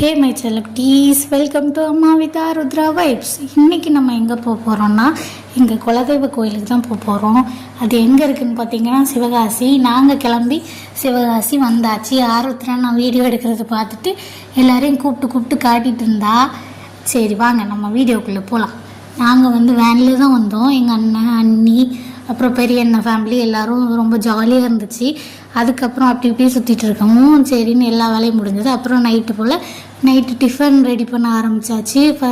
Hey my செல்லப்டீஸ், welcome to அம்மா with Rudra vibes. இன்றைக்கி நம்ம எங்கே போக போகிறோம்னா எங்கள் குலதெய்வ கோயிலுக்கு தான் போக போகிறோம். அது எங்கே இருக்குதுன்னு பார்த்தீங்கன்னா சிவகாசி. நாங்கள் கிளம்பி சிவகாசி வந்தாச்சு. ஆருத்ரா நான் வீடியோ எடுக்கிறத பார்த்துட்டு எல்லோரையும் கூப்பிட்டு காட்டிகிட்டு இருந்தா. சரி வாங்க நம்ம வீடியோக்குள்ளே போகலாம். நாங்கள் வேனில் தான் வந்தோம். எங்கள் அண்ணன் அண்ணி அப்புறம் பெரிய அண்ணன் ஃபேமிலி எல்லோரும் ரொம்ப ஜாலியாக இருந்துச்சு. அதுக்கப்புறம் அப்படி இப்படி சுற்றிட்டு இருக்கவும் சரின்னு எல்லா வேலையும் முடிஞ்சது. அப்புறம் நைட்டு டிஃபன் ரெடி பண்ண ஆரம்பித்தாச்சு. இப்போ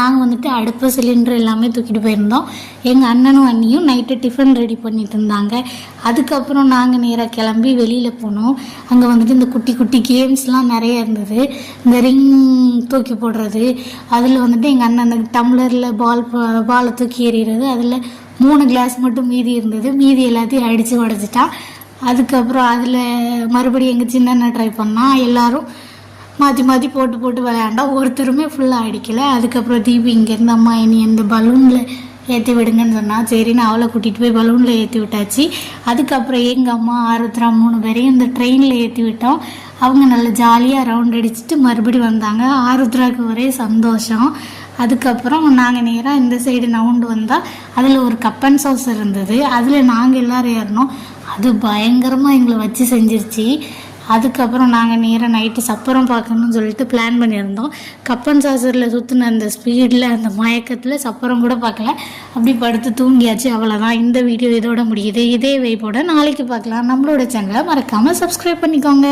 நாங்கள் அடுப்பு சிலிண்டர் எல்லாமே தூக்கிட்டு போயிருந்தோம். எங்கள் அண்ணனும் அண்ணியும் நைட்டு டிஃபன் ரெடி பண்ணிட்டு இருந்தாங்க. அதுக்கப்புறம் நாங்கள் நேராக கிளம்பி வெளியில் போனோம். அங்கே இந்த குட்டி குட்டி கேம்ஸ்லாம் நிறைய இருந்தது. இந்த ரிங் தூக்கி போடுறது, அதில் எங்கள் அண்ணன் அந்த டம்ளரில் பாலை தூக்கி எறிகிறது, அதில் 3 கிளாஸ் மட்டும் மீதி இருந்தது. மீதி எல்லாத்தையும் அடித்து உடச்சிட்டான். அதுக்கப்புறம் அதில் மறுபடியும் எங்கள் சின்ன ட்ரை பண்ணால் எல்லோரும் மாற்றி போட்டு விளையாண்டா. ஒருத்தருமே ஃபுல்லாக அடிக்கலை. அதுக்கப்புறம் தீபி இங்கேருந்து அம்மா என்னை இந்த பலூனில் ஏற்றி விடுங்கன்னு சொன்னால் சரின்னு அவளை கூட்டிகிட்டு போய் பலூனில் ஏற்றி விட்டாச்சு. அதுக்கப்புறம் எங்கள் அம்மா ஆருத்ரா 3 பேரையும் இந்த ட்ரெயினில் ஏற்றி விட்டோம். அவங்க நல்லா ஜாலியாக ரவுண்ட் அடிச்சுட்டு மறுபடியும் வந்தாங்க. ஆருத்ராவுக்கு ஒரே சந்தோஷம். அதுக்கப்புறம் நாங்கள் நேராக இந்த சைடு நவுண்டு வந்தால் அதில் ஒரு கப்பன் சவுஸ் இருந்தது. அதில் நாங்கள் எல்லோரும் ஏறினோம். அது பயங்கரமாக எங்களை வச்சு செஞ்சிருச்சு. அதுக்கப்புறம் நாங்கள் நேராக நைட்டு சப்பரம் பார்க்கணும்னு சொல்லிட்டு பிளான் பண்ணியிருந்தோம். கப்பன் சாசரில் சுற்றின அந்த ஸ்பீடில் அந்த மயக்கத்தில் சப்பரம் கூட பார்க்கல, அப்படி படுத்து தூங்கியாச்சு. அவ்வளோதான். இந்த வீடியோ இதோட முடியுது. இதே வைப்போட நாளைக்கு பார்க்கலாம். நம்மளோட சேனலை மறக்காமல் சப்ஸ்கிரைப் பண்ணிக்கோங்க.